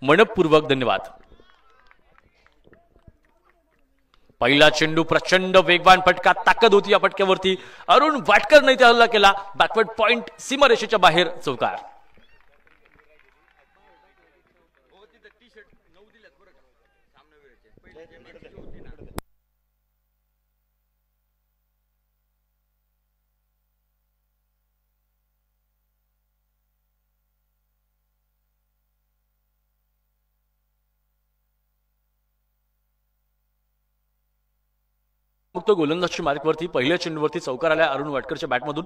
मनपूर्वक धन्यवाद। पहिला चेंडू प्रचंड वेगवान फटका, ताकद होती या फटक्यावरती। अरुण वाटकरने इथे हल्ला केला, बॅकवर्ड पॉइंट सीमारेषेच्या बाहेर चौकार। मुक्त गोलंदाजच्या मार्कवरती पहिल्या चेंडूवरती चौकार आला अरुण वाटकरच्या बॅटमधून।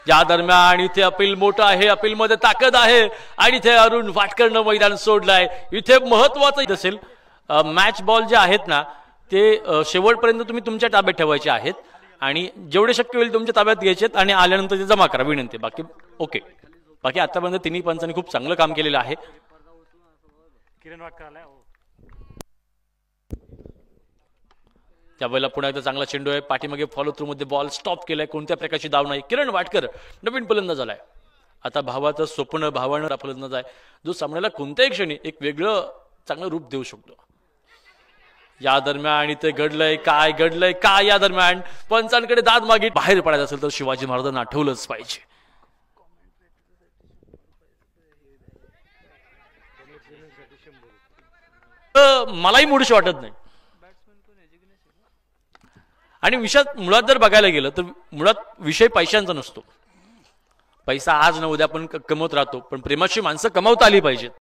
या दरम्यान इथे अपील मोठं आहे, अपील मध्ये ताकद आहे आणि इथे अरुण वाटकरनं मैदान सोडलंय। इथे महत्वाचं असेल मॅच बॉल जे आहेत ना ते शेवटपर्यंत तुम्ही तुमच्या ताब्यात ठेवायचे आहेत आणि जेवढे शक्य होईल तुमच्या ताब्यात घ्यायचे आणि आल्यानंतर ते जमा करा, विनंती। बाकी ओके, बाकी आतापर्यंत तिन्ही पंचांनी खूप चांगलं काम केलेलं आहे। किरण वाटकर आलाय, त्यावेळेला पुन्हा एकदा चांगला चेंडू आहे, पाठीमागे फॉलो थ्रू मध्ये बॉल स्टॉप केलाय, कोणत्या प्रकारची धाव नाही। किरण वाटकर नवीन फलंदाज झालाय, आता भावाचं स्वप्न भावानं फलंदाज आहे जो सामन्याला कोणत्याही क्षणी एक वेगळं चांगलं रूप देऊ शकतो। या दरम्यान इथे घडलंय काय या दरम्यान पंचांकडे दाद मागे बाहेर पडायचं असेल तर शिवाजी महाराजांना आठवलंच पाहिजे। मलाही मूडशी वाटत नाही आणि विषयात मुळात जर बघायला गेलं तर मुळात विषय पैशांचा नसतो। पैसा आज न उद्या आपण कमवत राहतो, पण प्रेमाची माणसं कमवता आली पाहिजेत।